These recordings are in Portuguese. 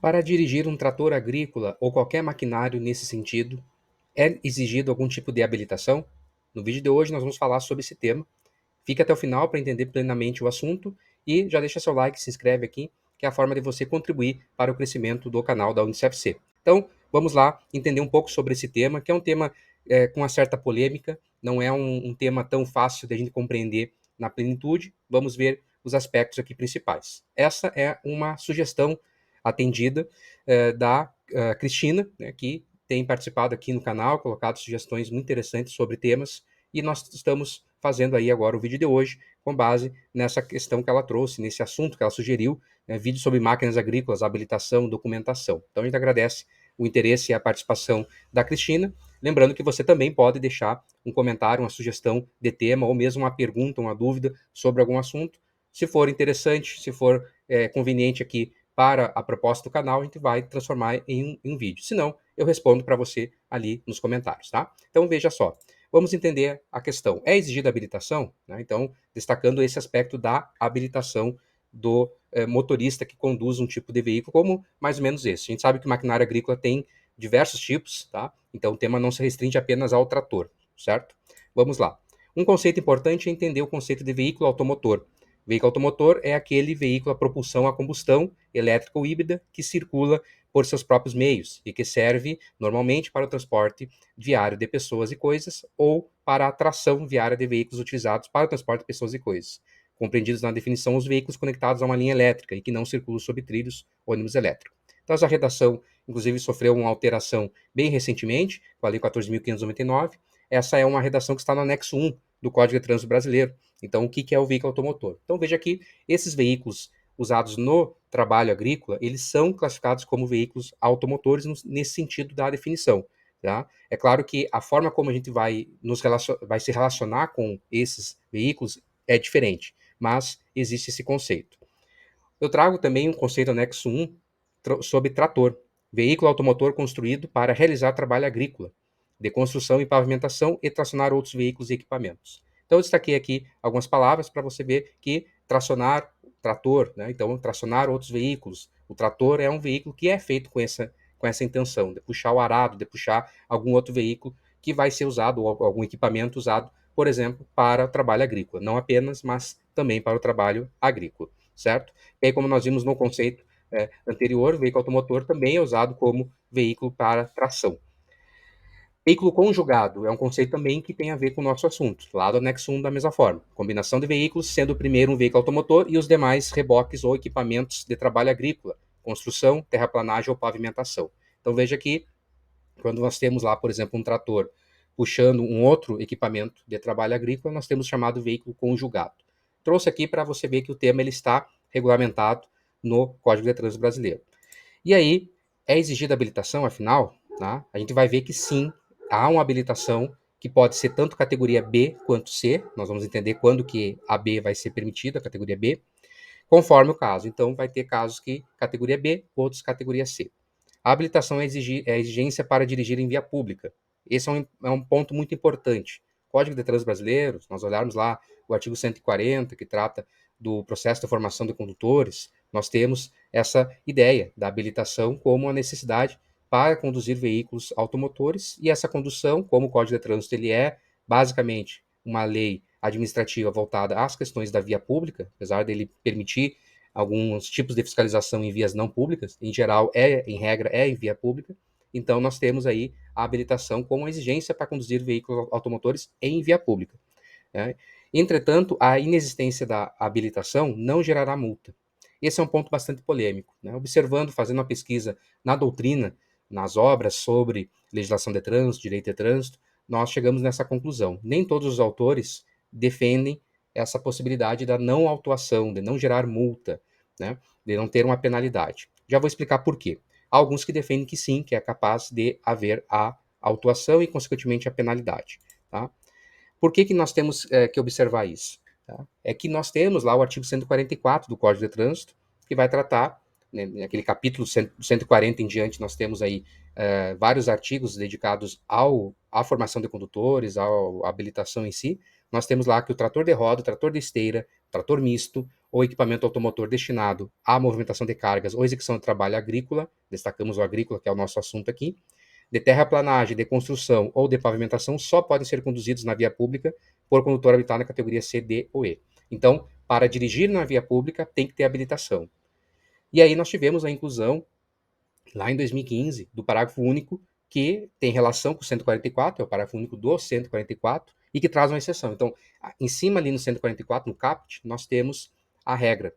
Para dirigir um trator agrícola ou qualquer maquinário nesse sentido, é exigido algum tipo de habilitação? No vídeo de hoje nós vamos falar sobre esse tema. Fique até o final para entender plenamente o assunto e já deixa seu like, se inscreve aqui, que é a forma de você contribuir para o crescimento do canal da UnicefC. Então, vamos lá entender um pouco sobre esse tema, que é um tema com uma certa polêmica, não é um tema tão fácil de a gente compreender na plenitude. Vamos ver os aspectos aqui principais. Essa é uma sugestão atendida da Cristina, né, que tem participado aqui no canal, colocado sugestões muito interessantes sobre temas, e nós estamos fazendo aí agora o vídeo de hoje com base nessa questão que ela trouxe, nesse assunto que ela sugeriu, vídeo sobre máquinas agrícolas, habilitação, documentação. Então a gente agradece o interesse e a participação da Cristina, lembrando que você também pode deixar um comentário, uma sugestão de tema, ou mesmo uma pergunta, uma dúvida sobre algum assunto. Se for interessante, se for conveniente aqui para a proposta do canal, a gente vai transformar em um vídeo. Se não, eu respondo para você ali nos comentários, tá? Então veja só, vamos entender a questão. É exigida habilitação? Né? Então, destacando esse aspecto da habilitação do motorista que conduz um tipo de veículo, como mais ou menos esse. A gente sabe que maquinária agrícola tem diversos tipos, tá? Então o tema não se restringe apenas ao trator, certo? Vamos lá. Um conceito importante é entender o conceito de veículo automotor. Veículo automotor é aquele veículo a propulsão a combustão, elétrica ou híbrida, que circula por seus próprios meios e que serve normalmente para o transporte viário de pessoas e coisas ou para a tração viária de veículos utilizados para o transporte de pessoas e coisas. Compreendidos na definição os veículos conectados a uma linha elétrica e que não circulam sobre trilhos ônibus elétricos. Então, essa redação, inclusive, sofreu uma alteração bem recentemente, com a Lei 14.599. Essa é uma redação que está no anexo 1 do Código de Trânsito Brasileiro. Então, o que é o veículo automotor? Então, veja que esses veículos usados no trabalho agrícola, eles são classificados como veículos automotores nesse sentido da definição. Tá? É claro que a forma como a gente vai se relacionar com esses veículos é diferente, mas existe esse conceito. Eu trago também um conceito anexo 1 sobre trator, veículo automotor construído para realizar trabalho agrícola, de construção e pavimentação e tracionar outros veículos e equipamentos. Então, eu destaquei aqui algumas palavras para você ver que tracionar, trator, né? Então, tracionar outros veículos. O trator é um veículo que é feito com essa intenção, de puxar o arado, de puxar algum outro veículo que vai ser usado, ou algum equipamento usado, por exemplo, para o trabalho agrícola. Não apenas, mas também para o trabalho agrícola, certo? E aí, como nós vimos no conceito anterior, o veículo automotor também é usado como veículo para tração. Veículo conjugado é um conceito também que tem a ver com o nosso assunto, lá do anexo 1 da mesma forma. Combinação de veículos, sendo o primeiro um veículo automotor e os demais reboques ou equipamentos de trabalho agrícola, construção, terraplanagem ou pavimentação. Então veja que quando nós temos lá, por exemplo, um trator puxando um outro equipamento de trabalho agrícola, nós temos chamado veículo conjugado. Trouxe aqui para você ver que o tema ele está regulamentado no Código de Trânsito Brasileiro. E aí, é exigida habilitação, afinal? Tá? A gente vai ver que sim, há uma habilitação que pode ser tanto categoria B quanto C. Nós vamos entender quando que a B vai ser permitida, a categoria B, conforme o caso. Então, vai ter casos que categoria B, outros categoria C. A habilitação é a exigência para dirigir em via pública. Esse é um ponto muito importante. Código de Trânsito Brasileiro, se nós olharmos lá o artigo 140, que trata do processo de formação de condutores, nós temos essa ideia da habilitação como uma necessidade para conduzir veículos automotores, e essa condução, como o Código de Trânsito ele é basicamente uma lei administrativa voltada às questões da via pública, apesar dele permitir alguns tipos de fiscalização em vias não públicas, em geral, em regra, é em via pública. Então, nós temos aí a habilitação como exigência para conduzir veículos automotores em via pública. Né? Entretanto, a inexistência da habilitação não gerará multa. Esse é um ponto bastante polêmico. Né? Observando, fazendo uma pesquisa na doutrina, nas obras sobre legislação de trânsito, direito de trânsito, nós chegamos nessa conclusão. Nem todos os autores defendem essa possibilidade da não autuação, de não gerar multa, né? De não ter uma penalidade. Já vou explicar por quê. Há alguns que defendem que sim, que é capaz de haver a autuação e, consequentemente, a penalidade. Tá? Por que nós temos que observar isso? Tá? É que nós temos lá o artigo 144 do Código de Trânsito, que vai tratar, né, naquele capítulo 140 em diante, nós temos aí vários artigos dedicados à formação de condutores, à habilitação em si, nós temos lá que o trator de roda, o trator de esteira, trator misto ou equipamento automotor destinado à movimentação de cargas ou execução de trabalho agrícola, destacamos o agrícola, que é o nosso assunto aqui, de terraplanagem, de construção ou de pavimentação só podem ser conduzidos na via pública por condutor habilitado na categoria C, D ou E. Então, para dirigir na via pública, tem que ter habilitação. E aí nós tivemos a inclusão, lá em 2015, do parágrafo único, que tem relação com o 144, é o parágrafo único do 144, e que traz uma exceção. Então, em cima ali no 144, no caput, nós temos a regra,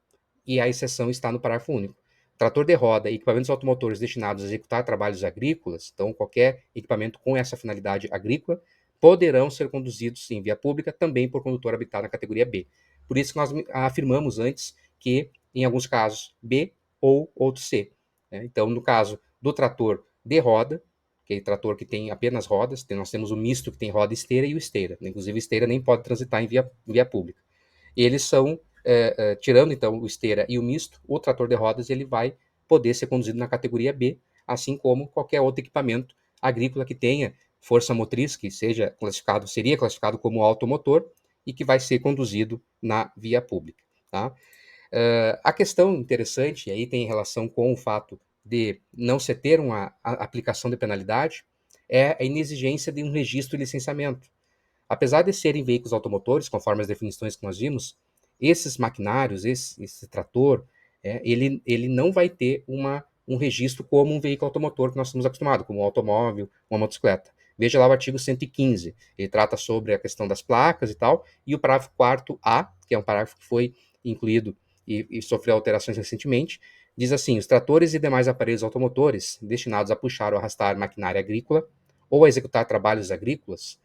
e a exceção está no parágrafo único. Trator de roda e equipamentos automotores destinados a executar trabalhos agrícolas, então qualquer equipamento com essa finalidade agrícola, poderão ser conduzidos em via pública também por condutor habilitado na categoria B. Por isso que nós afirmamos antes que, em alguns casos, B ou outro C. Né? Então, no caso do trator de roda, que é o trator que tem apenas rodas, nós temos o misto que tem roda esteira e o esteira. Inclusive, o esteira nem pode transitar em via pública. E eles são, tirando então o esteira e o misto, o trator de rodas ele vai poder ser conduzido na categoria B, assim como qualquer outro equipamento agrícola que tenha força motriz, que seria classificado como automotor e que vai ser conduzido na via pública. Tá? A questão interessante, e aí tem relação com o fato de não se ter uma aplicação de penalidade, é a inexigência de um registro e licenciamento. Apesar de serem veículos automotores, conforme as definições que nós vimos, esses maquinários, esse trator, ele não vai ter um registro como um veículo automotor que nós estamos acostumados, como um automóvel, uma motocicleta. Veja lá o artigo 115, ele trata sobre a questão das placas e tal, e o parágrafo 4A, que é um parágrafo que foi incluído e sofreu alterações recentemente, diz assim: os tratores e demais aparelhos automotores destinados a puxar ou arrastar maquinária agrícola ou a executar trabalhos agrícolas.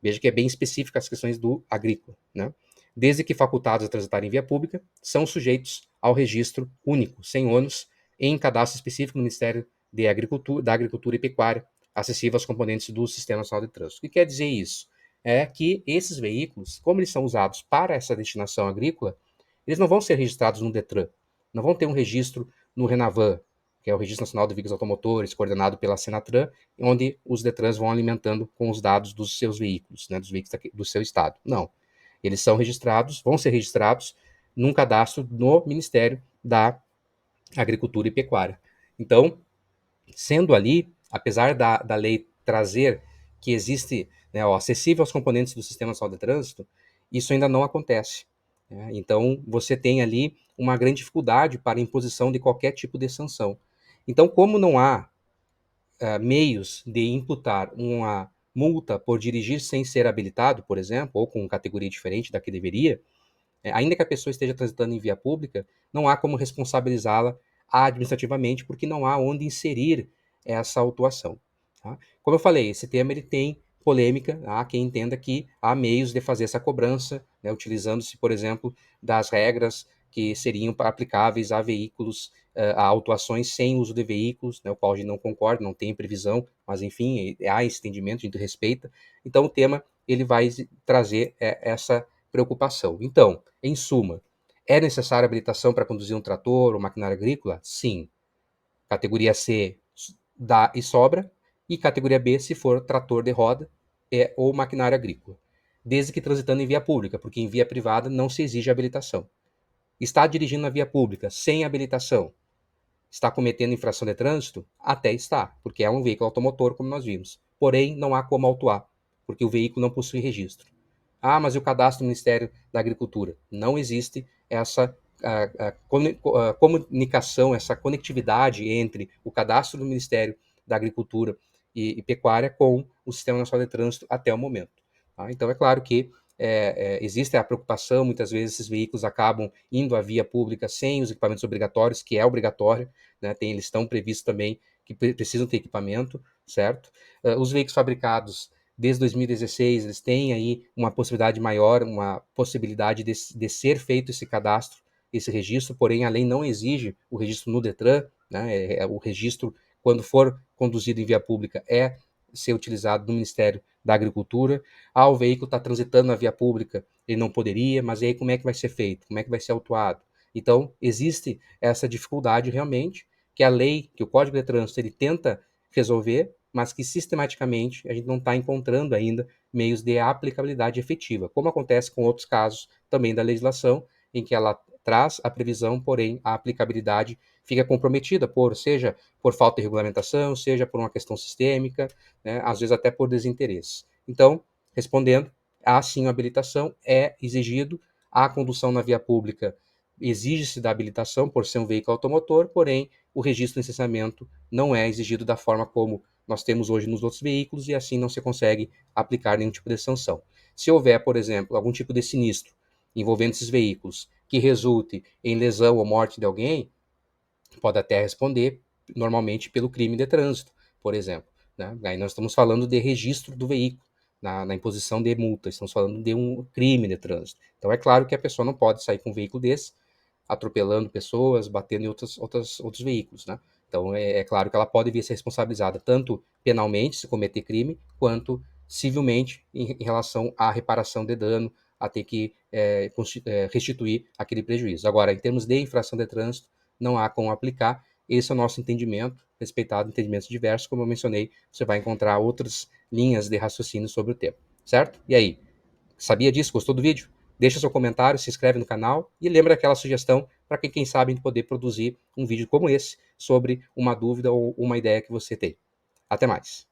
Veja que é bem específica as questões do agrícola, né? Desde que facultados a transitar em via pública, são sujeitos ao registro único, sem ônus, em cadastro específico no Ministério da Agricultura e Pecuária, acessível aos componentes do Sistema Nacional de Trânsito. O que quer dizer isso? É que esses veículos, como eles são usados para essa destinação agrícola, eles não vão ser registrados no Detran, não vão ter um registro no Renavan, que é o Registro Nacional de Veículos Automotores, coordenado pela Senatran, onde os Detrans vão alimentando com os dados dos seus veículos, né, dos veículos do seu estado. Não. Eles são registrados, vão ser registrados num cadastro no Ministério da Agricultura e Pecuária. Então, sendo ali, apesar da lei trazer que existe, né, acessível aos componentes do Sistema Nacional de Trânsito, isso ainda não acontece. Né? Então, você tem ali uma grande dificuldade para a imposição de qualquer tipo de sanção. Então, como não há meios de imputar uma multa por dirigir sem ser habilitado, por exemplo, ou com categoria diferente da que deveria, ainda que a pessoa esteja transitando em via pública, não há como responsabilizá-la administrativamente, porque não há onde inserir essa autuação. Tá? Como eu falei, esse tema ele tem polêmica, há quem entenda que há meios de fazer essa cobrança, né, utilizando-se, por exemplo, das regras que seriam aplicáveis a veículos, a autuações sem uso de veículos, né, o qual a gente não concorda, não tem previsão, mas enfim, há esse entendimento, a gente respeita. Então o tema ele vai trazer essa preocupação. Então, em suma, é necessária habilitação para conduzir um trator ou maquinária agrícola? Sim. Categoria C dá e sobra, e categoria B se for trator de roda ou maquinária agrícola. Desde que transitando em via pública, porque em via privada não se exige habilitação. Está dirigindo na via pública sem habilitação? Está cometendo infração de trânsito? Até está, porque é um veículo automotor, como nós vimos. Porém, não há como autuar, porque o veículo não possui registro. Ah, mas e o cadastro do Ministério da Agricultura? Não existe essa comunicação, essa conectividade entre o cadastro do Ministério da Agricultura e Pecuária com o Sistema Nacional de Trânsito até o momento. Tá? Então, é claro que existe a preocupação, muitas vezes esses veículos acabam indo à via pública sem os equipamentos obrigatórios, que é obrigatório, né? Eles estão previstos também que precisam ter equipamento, certo? Os veículos fabricados desde 2016, eles têm aí uma possibilidade maior, uma possibilidade de ser feito esse cadastro, esse registro, porém a lei não exige o registro no Detran, né? O registro, quando for conduzido em via pública, ser utilizado no Ministério da Agricultura. O veículo está transitando na via pública, ele não poderia, mas aí como é que vai ser feito? Como é que vai ser autuado? Então, existe essa dificuldade realmente, que a lei, que o Código de Trânsito, ele tenta resolver, mas que sistematicamente a gente não está encontrando ainda meios de aplicabilidade efetiva, como acontece com outros casos também da legislação, em que ela traz a previsão, porém a aplicabilidade fica comprometida seja por falta de regulamentação, seja por uma questão sistêmica, né, às vezes até por desinteresse. Então, respondendo, há sim a habilitação, é exigido, a condução na via pública exige-se da habilitação por ser um veículo automotor, porém o registro de licenciamento não é exigido da forma como nós temos hoje nos outros veículos e assim não se consegue aplicar nenhum tipo de sanção. Se houver, por exemplo, algum tipo de sinistro envolvendo esses veículos que resulte em lesão ou morte de alguém, pode até responder normalmente pelo crime de trânsito, por exemplo. Né? Aí nós estamos falando de registro do veículo, na imposição de multa, estamos falando de um crime de trânsito. Então é claro que a pessoa não pode sair com um veículo desse, atropelando pessoas, batendo em outros veículos. Né? Então é claro que ela pode vir a ser responsabilizada tanto penalmente, se cometer crime, quanto civilmente em relação à reparação de dano, a ter que restituir aquele prejuízo. Agora, em termos de infração de trânsito, não há como aplicar. Esse é o nosso entendimento, respeitado entendimentos diversos, como eu mencionei, você vai encontrar outras linhas de raciocínio sobre o tema, certo? E aí, sabia disso? Gostou do vídeo? Deixa seu comentário, se inscreve no canal e lembra aquela sugestão para quem sabe poder produzir um vídeo como esse sobre uma dúvida ou uma ideia que você tem. Até mais!